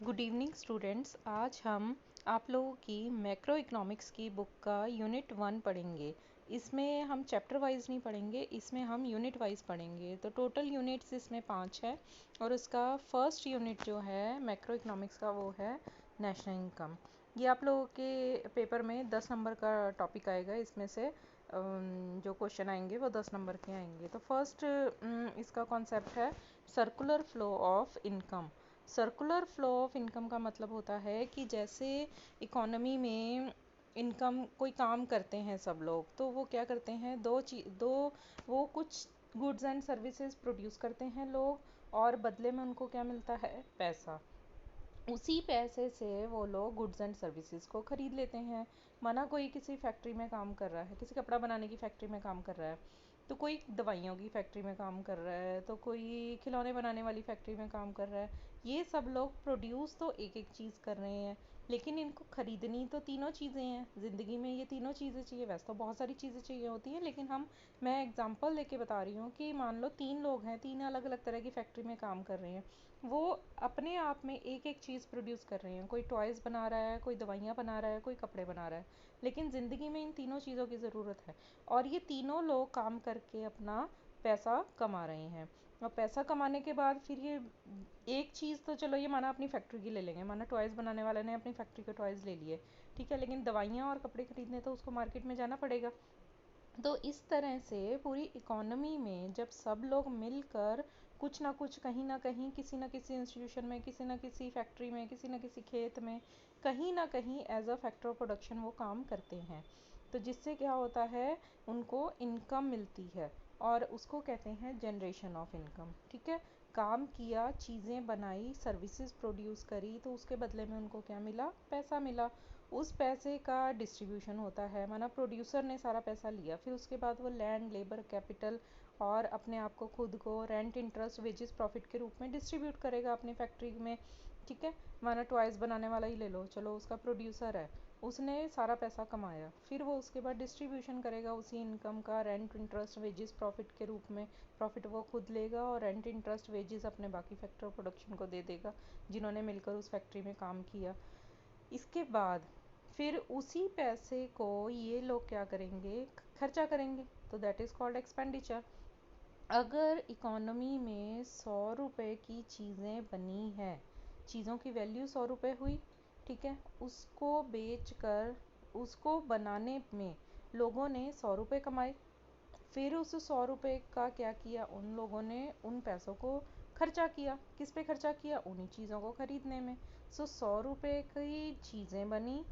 Good evening students. आज हम आप लोगों की मैक्रो इकोनॉमिक्स की बुक का यूनिट 1 पढ़ेंगे। इसमें हम चैप्टर वाइज नहीं पढ़ेंगे, इसमें हम यूनिट वाइज पढ़ेंगे। तो टोटल यूनिट्स इसमें 5 है और उसका फर्स्ट यूनिट जो है मैक्रो इकोनॉमिक्स का वो है नेशनल इनकम। ये आप लोगों के पेपर में 10 नंबर का टॉपिक आएगा। इसमें से जो क्वेश्चन आएंगे वो 10 नंबर के आएंगे। तो फर्स्ट इसका कॉन्सेप्ट है circular flow of income. Circular flow of income का मतलब होता है कि जैसे इकोनॉमी में इनकम कोई काम करते हैं सब लोग, तो वो क्या करते हैं, दो वो कुछ गुड्स एंड सर्विसेज प्रोड्यूस करते हैं लोग, और बदले में उनको क्या मिलता है, पैसा। उसी पैसे से वो लोग गुड्स एंड सर्विसेज को ख़रीद लेते हैं। माना कोई किसी फैक्ट्री में काम कर रहा है, किसी कपड़ा बनाने की फैक्ट्री में काम कर रहा है, तो कोई दवाइयों की फैक्ट्री में काम कर रहा है, तो कोई खिलौने बनाने वाली फैक्ट्री में काम कर रहा है। ये सब लोग प्रोड्यूस तो एक एक चीज़ कर रहे हैं, लेकिन इनको ख़रीदनी तो तीनों चीज़ें हैं। ज़िंदगी में ये तीनों चीज़ें चाहिए। वैसे तो बहुत सारी चीज़ें चाहिए होती हैं, लेकिन मैं एग्जांपल लेके बता रही हूँ कि मान लो 3 लोग हैं, 3 अलग अलग तरह की फैक्ट्री में काम कर रहे हैं। वो अपने आप में एक एक चीज़ प्रोड्यूस कर रहे हैं। कोई टॉयज़ बना रहा है, कोई दवाइयाँ बना रहा है, कोई कपड़े बना रहा है। लेकिन ज़िंदगी में इन तीनों चीज़ों की ज़रूरत है, और ये तीनों लोग काम करके अपना पैसा कमा रहे हैं। और पैसा कमाने के बाद फिर ये एक चीज़ तो चलो, ये माना अपनी फैक्ट्री की ले लेंगे, माना टॉयज़ बनाने वाले ने अपनी फैक्ट्री के टॉयज़ ले लिए, ठीक है, लेकिन दवाइयाँ और कपड़े खरीदने तो उसको मार्केट में जाना पड़ेगा। तो इस तरह से पूरी इकोनॉमी में जब सब लोग मिलकर कुछ ना कुछ, कहीं ना कहीं, किसी ना किसी इंस्टीट्यूशन में, किसी ना किसी फैक्ट्री में, किसी ना किसी खेत में, कहीं ना कहीं as a factor of production वो काम करते हैं, तो जिससे क्या होता है, उनको इनकम मिलती है, और उसको कहते हैं जनरेशन ऑफ इनकम। ठीक है, काम किया, चीज़ें बनाई, सर्विसेज प्रोड्यूस करी, तो उसके बदले में उनको क्या मिला, पैसा मिला। उस पैसे का डिस्ट्रीब्यूशन होता है, माना प्रोड्यूसर ने सारा पैसा लिया, फिर उसके बाद वो लैंड, लेबर, कैपिटल और अपने आप को, खुद को, रेंट, इंटरेस्ट, वेजेस, प्रॉफिट के रूप में डिस्ट्रीब्यूट करेगा अपनी फैक्ट्री में। ठीक है, माना टॉयज़ बनाने वाला ही ले लो, चलो उसका प्रोड्यूसर है, उसने सारा पैसा कमाया, फिर वो उसके बाद डिस्ट्रीब्यूशन करेगा उसी इनकम का रेंट, इंटरेस्ट, वेजेस, प्रॉफिट के रूप में। प्रॉफिट वो खुद लेगा और रेंट, इंटरेस्ट, वेजेस अपने बाकी फैक्टर ऑफ प्रोडक्शन को दे देगा, जिन्होंने मिलकर उस फैक्ट्री में काम किया। इसके बाद फिर उसी पैसे को ये लोग क्या करेंगे, खर्चा करेंगे, तो दैट इज़ कॉल्ड एक्सपेंडिचर। अगर इकोनॉमी में 100 रुपए की चीज़ें बनी है, चीज़ों की वैल्यू 100 रुपए हुई, ठीक है, उसको बेच कर, उसको बनाने में लोगों ने 100 रुपए कमाए। फिर उस 100 रुपए का क्या किया, उन लोगों ने उन पैसों को खर्चा किया। किस पे खर्चा किया, उन्हीं चीज़ों को खरीदने में। 100 रुपए की चीज़ें बनी,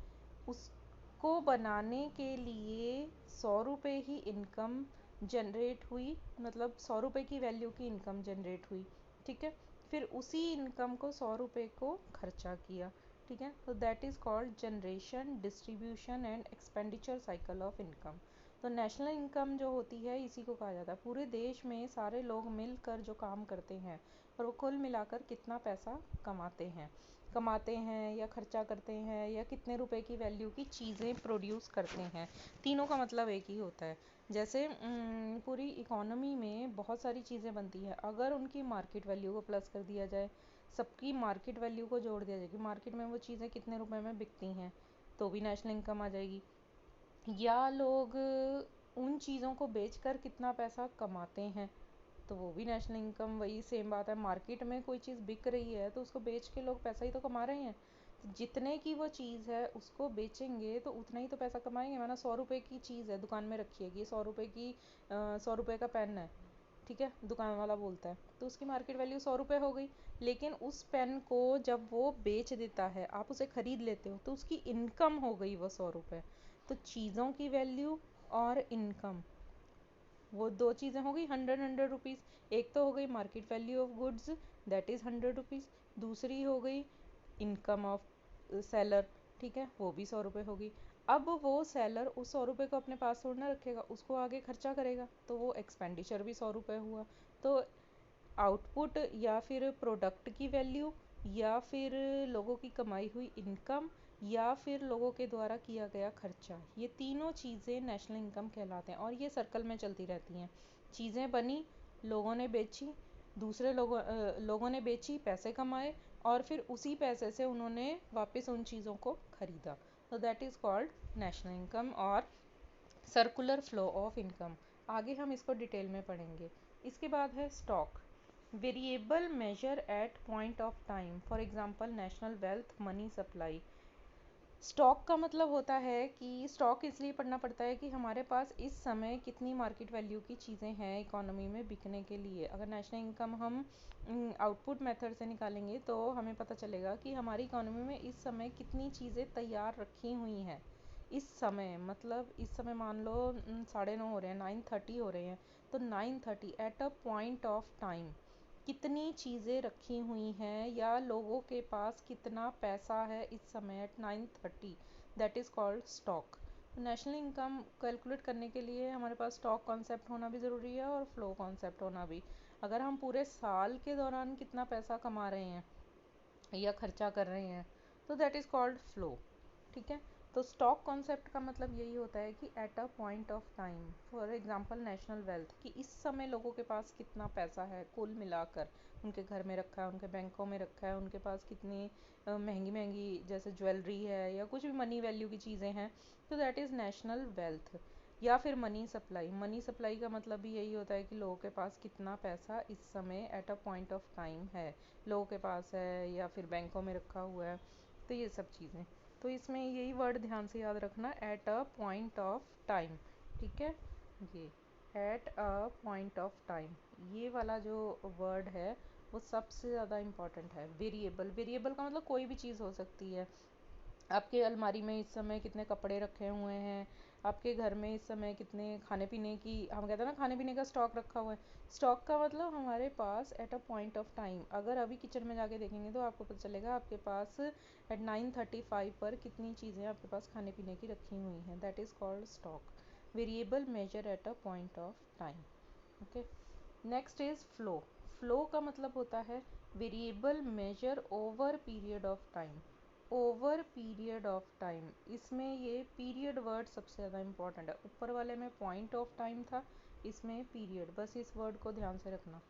उसको बनाने के लिए 100 रुपए ही इनकम जनरेट हुई, मतलब 100 रुपए की वैल्यू की इनकम जनरेट हुई। ठीक है, फिर उसी इनकम को 100 रुपए को खर्चा किया। ठीक है, तो that is called generation, distribution and expenditure cycle of income. तो नेशनल इनकम जो होती है, इसी को कहा जाता है। पूरे देश में सारे लोग मिलकर जो काम करते हैं, और वो कुल मिलाकर कितना पैसा कमाते हैं या खर्चा करते हैं, या कितने रुपए की वैल्यू की चीज़ें प्रोड्यूस करते हैं। तीनों का मतलब एक ही होता है। जैसे पूरी इकोनॉमी में बहुत सारी चीज़ें बनती हैं, अगर उनकी मार्केट वैल्यू को प्लस कर दिया जाए, सबकी मार्केट वैल्यू को जोड़ दिया जाए कि मार्केट में वो चीज़ें कितने रुपए में बिकती हैं, तो भी नेशनल इनकम आ जाएगी। या लोग उन चीज़ों को बेचकर कितना पैसा कमाते हैं, तो वो भी नेशनल इनकम। वही सेम बात है, मार्केट में कोई चीज़ बिक रही है, तो उसको बेच के लोग पैसा ही तो कमा रहे हैं। तो जितने की वो चीज़ है उसको बेचेंगे तो उतना ही तो पैसा कमाएंगे। माना 100 रुपए की चीज़ है, दुकान में रखी है कि 100 रुपए की 100 रुपए का पेन है, ठीक है, दुकान वाला बोलता है, तो उसकी मार्केट वैल्यू 100 रुपए हो गई। लेकिन उस पेन को जब वो बेच देता है, आप उसे खरीद लेते हो, तो उसकी इनकम हो गई वो 100 रुपए। तो चीज़ों की वैल्यू और इनकम, वो दो चीज़ें हो गई, 100 रुपीज़। एक तो हो गई market value of goods, that is 100 rupees. दूसरी हो गई इनकम ऑफ सेलर, ठीक है, वो भी 100 रुपये होगी। अब वो सेलर उस 100 रुपये को अपने पास थोड़ा ना रखेगा, उसको आगे खर्चा करेगा, तो वो एक्सपेंडिचर भी 100 रुपये हुआ। तो आउटपुट, या फिर प्रोडक्ट की वैल्यू, या फिर लोगों की कमाई हुई इनकम, या फिर लोगों के द्वारा किया गया खर्चा, ये तीनों चीज़ें नेशनल इनकम कहलाते हैं। और ये सर्कल में चलती रहती हैं। चीज़ें बनी, लोगों ने बेची, लोगों ने बेची, पैसे कमाए, और फिर उसी पैसे से उन्होंने वापस उन चीज़ों को खरीदा। तो that is called national income और सर्कुलर फ्लो ऑफ इनकम। आगे हम इसको डिटेल में पढ़ेंगे। इसके बाद है stock, variable measure at point of time, for example national wealth, money supply. Stock का मतलब होता है कि स्टॉक इसलिए पढ़ना पड़ता है कि हमारे पास इस समय कितनी मार्केट वैल्यू की चीज़ें हैं इकोनॉमी में बिकने के लिए। अगर नेशनल इनकम हम आउटपुट मेथड से निकालेंगे तो हमें पता चलेगा कि हमारी इकोनॉमी में इस समय कितनी चीज़ें तैयार रखी हुई हैं। इस समय मतलब इस समय मान लो 9:30 हो रहे हैं, 9:30 हो रहे हैं, तो 9:30 eight a point of time कितनी चीज़ें रखी हुई हैं या लोगों के पास कितना पैसा है इस समय at 9:30, that is called stock. National income calculate करने के लिए हमारे पास स्टॉक कॉन्सेप्ट होना भी ज़रूरी है और फ्लो कॉन्सेप्ट होना भी। अगर हम पूरे साल के दौरान कितना पैसा कमा रहे हैं या खर्चा कर रहे हैं तो दैट इज़ कॉल्ड फ्लो। ठीक है, तो स्टॉक कॉन्सेप्ट का मतलब यही होता है कि eight a point of time, for example national wealth, कि इस समय लोगों के पास कितना पैसा है कुल मिलाकर, उनके घर में रखा है, उनके बैंकों में रखा है, उनके पास कितनी महंगी महंगी जैसे ज्वेलरी है या कुछ भी मनी वैल्यू की चीज़ें हैं, तो दैट इज़ नेशनल वेल्थ। या फिर मनी सप्लाई, मनी सप्लाई का मतलब भी यही होता है कि लोगों के पास कितना पैसा इस समय eight a point of time है, लोगों के पास है या फिर बैंकों में रखा हुआ है, तो ये सब चीज़ें। तो इसमें यही वर्ड ध्यान से याद रखना, eight a point of time. ठीक है, ये eight a point of time, ये वाला जो वर्ड है वो सबसे ज़्यादा इम्पॉर्टेंट है। वेरिएबल, वेरिएबल का मतलब कोई भी चीज़ हो सकती है। आपके अलमारी में इस समय कितने कपड़े रखे हुए हैं, आपके घर में इस समय कितने खाने पीने की, हम कहते हैं ना खाने पीने का स्टॉक रखा हुआ है। स्टॉक का मतलब हमारे पास at a point of time, अगर अभी किचन में जाके देखेंगे तो आपको पता चलेगा आपके पास एट 9:35 पर कितनी चीज़ें आपके पास खाने पीने की रखी हुई हैं, that is called stock. Variable measure at a point of time. Okay, next is flow. Flow का मतलब होता है variable measure over period of time, over period of time. इसमें ये पीरियड वर्ड सबसे ज़्यादा इंपॉर्टेंट है। ऊपर वाले में पॉइंट ऑफ टाइम था, इसमें पीरियड, बस इस वर्ड को ध्यान से रखना।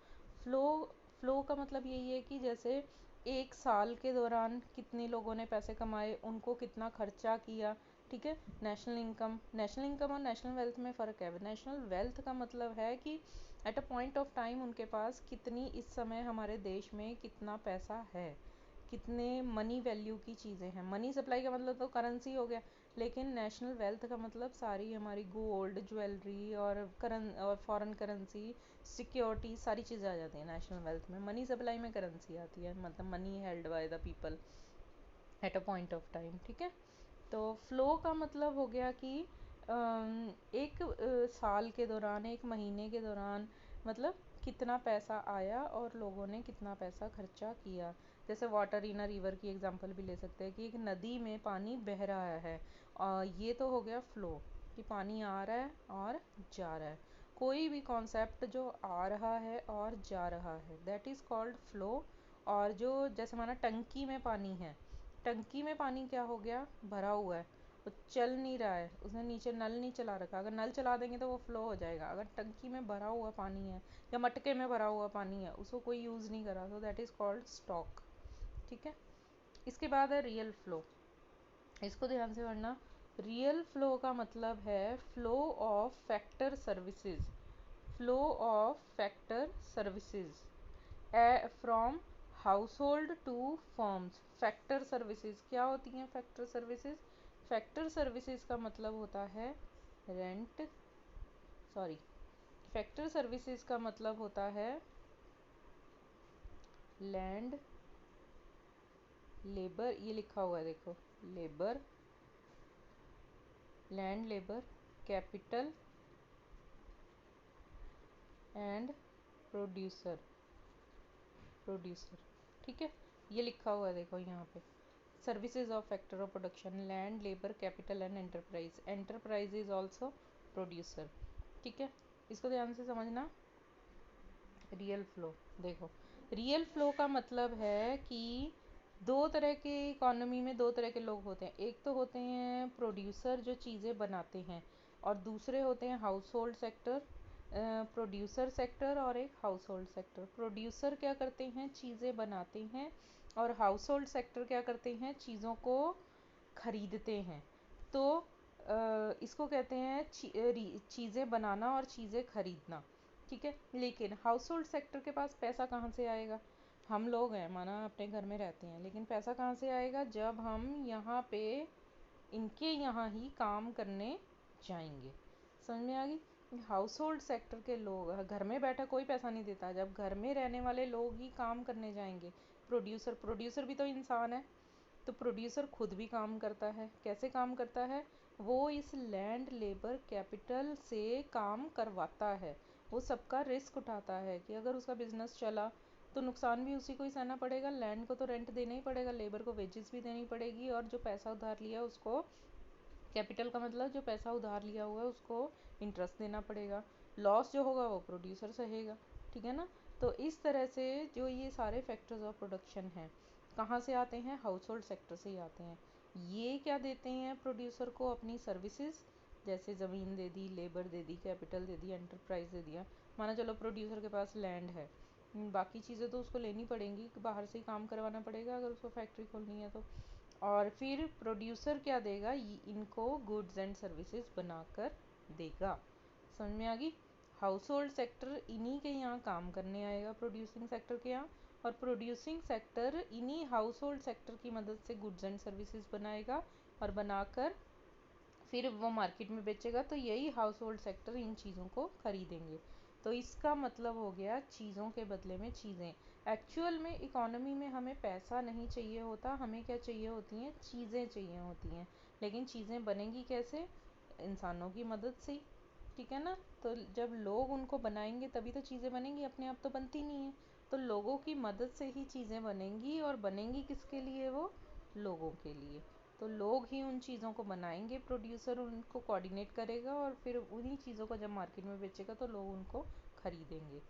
फ्लो, फ्लो का मतलब यही है कि जैसे एक साल के दौरान कितने लोगों ने पैसे कमाए, उनको कितना खर्चा किया। ठीक है, नेशनल इनकम, नेशनल इनकम और नेशनल वेल्थ में फ़र्क है। नेशनल वेल्थ का मतलब है कि eight a point of time उनके पास कितनी, इस समय हमारे देश में कितना पैसा है, कितने मनी वैल्यू की चीज़ें हैं। मनी सप्लाई का मतलब तो करेंसी हो गया, लेकिन नेशनल वेल्थ का मतलब सारी हमारी गोल्ड, ज्वेलरी और फॉरेन करेंसी, सिक्योरिटी, सारी चीज़ें आ जाती हैं नेशनल वेल्थ में। मनी सप्लाई में करेंसी आती है, मतलब money held by the people at a point of time. ठीक है, तो फ्लो का मतलब हो गया कि एक साल के दौरान, एक महीने के दौरान, मतलब कितना पैसा आया और लोगों ने कितना पैसा खर्चा किया। जैसे वाटर इन अ रिवर की एग्जांपल भी ले सकते हैं कि एक नदी में पानी बह रहा है, और ये तो हो गया फ्लो, कि पानी आ रहा है और जा रहा है। कोई भी कॉन्सेप्ट जो आ रहा है और जा रहा है दैट इज़ कॉल्ड फ्लो। और जो जैसे हमारा टंकी में पानी है, टंकी में पानी क्या हो गया, भरा हुआ है, वो चल नहीं रहा है, उसने नीचे नल नहीं चला रखा। अगर नल चला देंगे तो वो फ्लो हो जाएगा। अगर टंकी में भरा हुआ पानी है या मटके में भरा हुआ पानी है, उसको कोई यूज़ नहीं करा, तो दैट इज़ कॉल्ड स्टॉक। ठीक है, इसके बाद है रियल फ्लो, इसको ध्यान से पढ़ना। रियल फ्लो का मतलब है flow of factor services, flow of factor services from household to firms. Factor services क्या होती हैं? फैक्टर सर्विसेज, फैक्टर सर्विसेज का मतलब होता है रेंट, सॉरी, फैक्टर सर्विसेज का मतलब होता है लैंड, लेबर, ये लिखा हुआ है देखो, labour, land, labour, capital and producer, producer. ठीक है, ये लिखा हुआ है देखो यहाँ पे, services of factor of production, land, labour, capital and enterprise. Enterprise is also producer. ठीक है, इसको ध्यान से समझना। रियल फ्लो, देखो रियल फ्लो का मतलब है कि दो तरह के इकोनॉमी में दो तरह के लोग होते हैं। एक तो होते हैं प्रोड्यूसर जो चीज़ें बनाते हैं, और दूसरे होते हैं house hold sector, producer sector और एक हाउस होल्ड सेक्टर। प्रोड्यूसर क्या करते हैं, चीज़ें बनाते हैं और हाउस होल्ड सेक्टर क्या करते हैं, चीज़ों को खरीदते हैं। तो इसको कहते हैं चीज़ें बनाना और चीज़ें खरीदना, ठीक है। लेकिन हाउस होल्ड सेक्टर के पास पैसा कहाँ से आएगा, हम लोग हैं माना अपने घर में रहते हैं, लेकिन पैसा कहाँ से आएगा, जब हम यहाँ पे इनके यहाँ ही काम करने जाएंगे। समझ में आ गई। हाउस होल्ड सेक्टर के लोग, घर में बैठा कोई पैसा नहीं देता, जब घर में रहने वाले लोग ही काम करने जाएंगे। प्रोड्यूसर भी तो इंसान है, तो प्रोड्यूसर खुद भी काम करता है। कैसे काम करता है, वो इस लैंड लेबर कैपिटल से काम करवाता है। वो सबका रिस्क उठाता है कि अगर उसका बिजनेस चला तो नुकसान भी उसी को ही सहना पड़ेगा। लैंड को तो रेंट देना ही पड़ेगा, लेबर को वेजेस भी देनी पड़ेगी, और जो पैसा उधार लिया उसको, कैपिटल का मतलब जो पैसा उधार लिया हुआ है उसको इंटरेस्ट देना पड़ेगा। लॉस जो होगा वो प्रोड्यूसर सहेगा, ठीक है ना। तो इस तरह से जो ये सारे फैक्टर्स ऑफ प्रोडक्शन हैं कहाँ से आते हैं, हाउस होल्ड सेक्टर से ही आते हैं। ये क्या देते हैं प्रोड्यूसर को, अपनी सर्विसेज, जैसे ज़मीन दे दी, लेबर दे दी, कैपिटल दे दी, एंटरप्राइज दे दिया। माना चलो प्रोड्यूसर के पास लैंड है, बाकी चीज़ें तो उसको लेनी पड़ेंगी, बाहर से ही काम करवाना पड़ेगा अगर उसको फैक्ट्री खोलनी है तो। और फिर प्रोड्यूसर क्या देगा, इनको गुड्स एंड सर्विसेज बनाकर देगा। समझ में आ गई। हाउस होल्ड सेक्टर इन्हीं के यहाँ काम करने आएगा, प्रोड्यूसिंग सेक्टर के यहाँ, और प्रोड्यूसिंग सेक्टर इन्हीं हाउस होल्ड सेक्टर की मदद से गुड्स एंड सर्विसेज बनाएगा, और बनाकर फिर वो मार्केट में बेचेगा, तो यही हाउस होल्ड सेक्टर इन चीज़ों को खरीदेंगे। तो इसका मतलब हो गया चीज़ों के बदले में चीज़ें। एक्चुअल में इकोनॉमी में हमें पैसा नहीं चाहिए होता, हमें क्या चाहिए होती हैं, चीज़ें चाहिए होती हैं। लेकिन चीज़ें बनेंगी कैसे, इंसानों की मदद से ही, ठीक है ना। तो जब लोग उनको बनाएंगे तभी तो चीज़ें बनेंगी, अपने आप तो बनती नहीं है। तो लोगों की मदद से ही चीज़ें बनेंगी, और बनेंगी किसके लिए, वो लोगों के लिए। तो लोग ही उन चीज़ों को बनाएंगे, प्रोड्यूसर उनको कोऑर्डिनेट करेगा, और फिर उन्हीं चीज़ों को जब मार्केट में बेचेगा तो लोग उनको खरीदेंगे।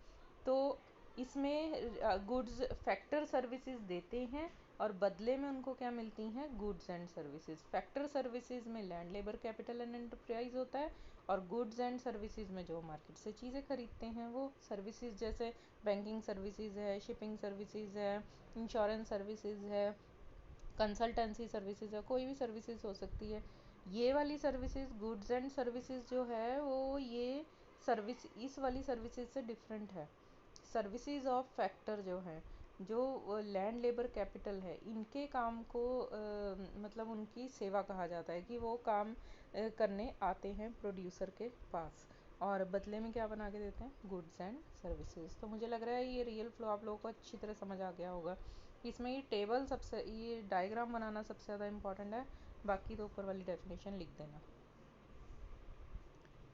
तो इसमें गुड्स फैक्टर सर्विसेज देते हैं, और बदले में उनको क्या मिलती हैं, goods and services. Factor services में land labour capital and enterprise होता है, और गुड्स एंड सर्विसेज में जो मार्केट से चीज़ें खरीदते हैं वो सर्विसेज, जैसे बैंकिंग सर्विसेज है, शिपिंग सर्विसेज है, इंश्योरेंस सर्विसेज है, कंसल्टेंसी सर्विसेज है, कोई भी सर्विसेज हो सकती है। ये वाली सर्विसेज गुड्स एंड सर्विसेज जो है वो ये सर्विस इस वाली सर्विसेज से डिफरेंट है। सर्विसेज ऑफ फैक्टर जो है, जो लैंड लेबर कैपिटल है, इनके काम को मतलब उनकी सेवा कहा जाता है, कि वो काम करने आते हैं प्रोड्यूसर के पास, और बदले में क्या बना के देते हैं, गुड्स एंड सर्विसेज। तो मुझे लग रहा है ये रियल फ्लो आप लोगों को अच्छी तरह समझ आ गया होगा। इसमें ये टेबल सबसे, ये डायग्राम बनाना सबसे ज़्यादा इम्पॉर्टेंट है, बाकी तो ऊपर वाली डेफिनेशन लिख देना।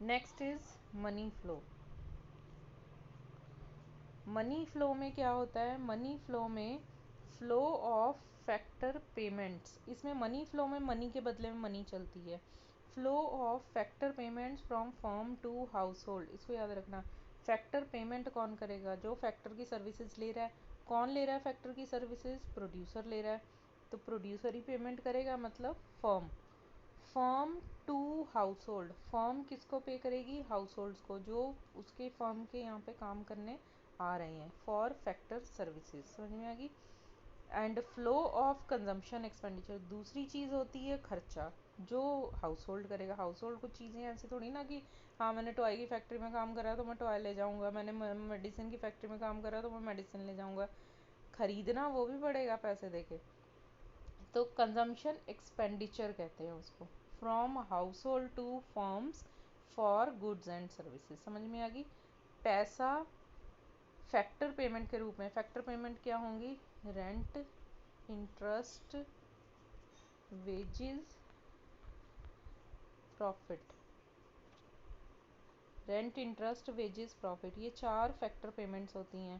Next is money flow. Money flow में क्या होता है, मनी फ्लो में फ्लो ऑफ फैक्टर पेमेंट्स। इसमें मनी फ्लो में मनी के बदले में मनी चलती है। Flow of factor payments from firm to household, इसको याद रखना। फैक्टर पेमेंट कौन करेगा, जो फैक्टर की सर्विसेज ले रहा है। कौन ले रहा है फैक्टर की सर्विसेज, प्रोड्यूसर ले रहा है, तो प्रोड्यूसर ही पेमेंट करेगा, मतलब firm. Firm to household, firm किसको पे करेगी, हाउस होल्ड्स को, जो उसके फर्म के यहाँ पे काम करने आ रहे हैं, फॉर फैक्टर सर्विसेज। समझ में आ गई। And flow of consumption expenditure, दूसरी चीज़ होती है खर्चा, जो हाउस होल्ड करेगा। हाउस होल्ड कुछ चीज़ें ऐसी थोड़ी ना कि हाँ मैंने टॉय की फैक्ट्री में काम करा तो मैं टॉय ले जाऊँगा, मैंने मेडिसिन की फैक्ट्री में काम करा तो मैं मेडिसिन ले जाऊँगा। खरीदना वो भी पड़ेगा पैसे देके, तो कंजम्पशन एक्सपेंडिचर कहते हैं उसको। From household to firms for goods and services. समझ में आ गई। पैसा फैक्टर पेमेंट के रूप में, फैक्टर पेमेंट क्या होंगी, rent, interest, wages, profit. Rent, interest, wages, profit, ये चार फैक्टर पेमेंट्स होती हैं।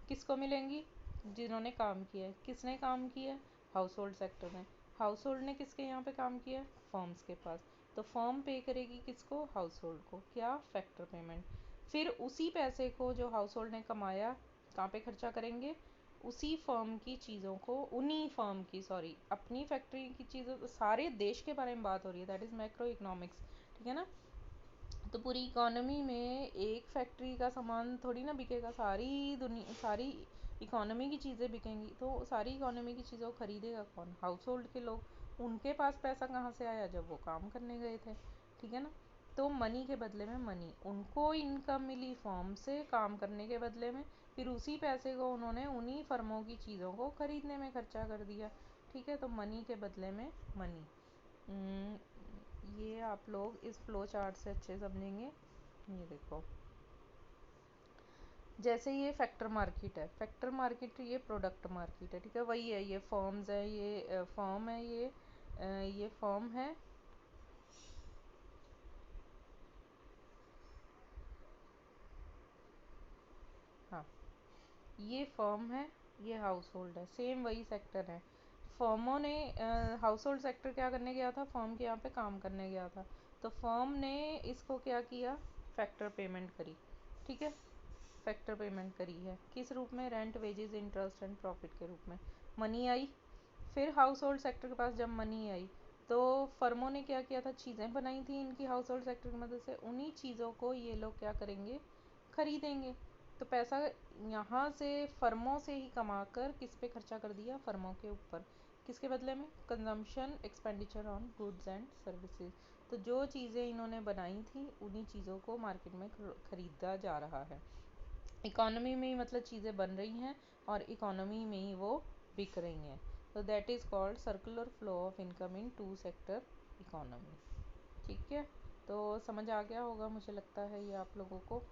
किसको मिलेंगी, जिन्होंने काम किया है। किसने काम किया है, हाउस होल्ड सेक्टर में। हाउस होल्ड ने किसके यहाँ पे काम किया है, फर्म्स के पास। तो फर्म पे करेगी किसको, हाउस होल्ड को, क्या, फैक्टर पेमेंट। फिर उसी पैसे को जो हाउस होल्ड ने कमाया कहाँ पे खर्चा करेंगे, उसी फर्म की चीज़ों को, उन्हीं फर्म की, सॉरी अपनी फैक्ट्री की चीज़ों, सारे देश के बारे में बात हो रही है, दैट इज़ मैक्रो इकोनॉमिक्स, ठीक है ना। तो पूरी इकोनॉमी में एक फैक्ट्री का सामान थोड़ी ना बिकेगा, सारी दुनिया, सारी इकोनॉमी की चीज़ें बिकेंगी तो सारी इकोनॉमी की चीज़ों को खरीदेगा कौन? हाउस होल्ड के लोग। उनके पास पैसा कहाँ से आया? जब वो काम करने गए थे, ठीक है ना। तो मनी के बदले में मनी, उनको इनकम मिली फर्म से काम करने के बदले में, फिर उसी पैसे को उन्होंने उन्हीं फर्मों की चीज़ों को खरीदने में खर्चा कर दिया, ठीक है। तो मनी के बदले में मनी। ये आप लोग इस फ्लो चार्ट से अच्छे समझेंगे। ये देखो, जैसे ये फैक्टर मार्केट है, फैक्टर मार्केट ये प्रोडक्ट मार्केट है, ठीक है। वही है, ये फर्म्स है, ये फर्म है, ये फर्म है, हाँ ये फर्म है, ये हाउस होल्ड है, सेम वही सेक्टर है। फर्मों ने हाउस होल्ड सेक्टर क्या करने गया था? फर्म के यहाँ पे काम करने गया था, तो फर्म ने इसको क्या किया? फैक्टर पेमेंट करी, ठीक है। फैक्टर पेमेंट करी है किस रूप में? Rent, wages, interest and profit के रूप में। मनी आई, फिर हाउस होल्ड सेक्टर के पास जब मनी आई तो फर्मों ने क्या किया था? चीज़ें बनाई थी इनकी हाउस होल्ड सेक्टर की मदद से, उन्हीं चीज़ों को ये लोग क्या करेंगे? खरीदेंगे। तो पैसा यहाँ से फर्मों से ही कमा कर किस पे खर्चा कर दिया? फर्मों के ऊपर। किसके बदले में? Consumption expenditure on goods and services. तो जो चीज़ें इन्होंने बनाई थी उन्हीं चीज़ों को मार्केट में खरीदा जा रहा है। इकोनॉमी में ही मतलब चीज़ें बन रही हैं और इकोनॉमी में ही वो बिक रही हैं। तो that is called circular flow of income in two sector economy, ठीक है। तो समझ आ गया होगा मुझे लगता है ये आप लोगों को।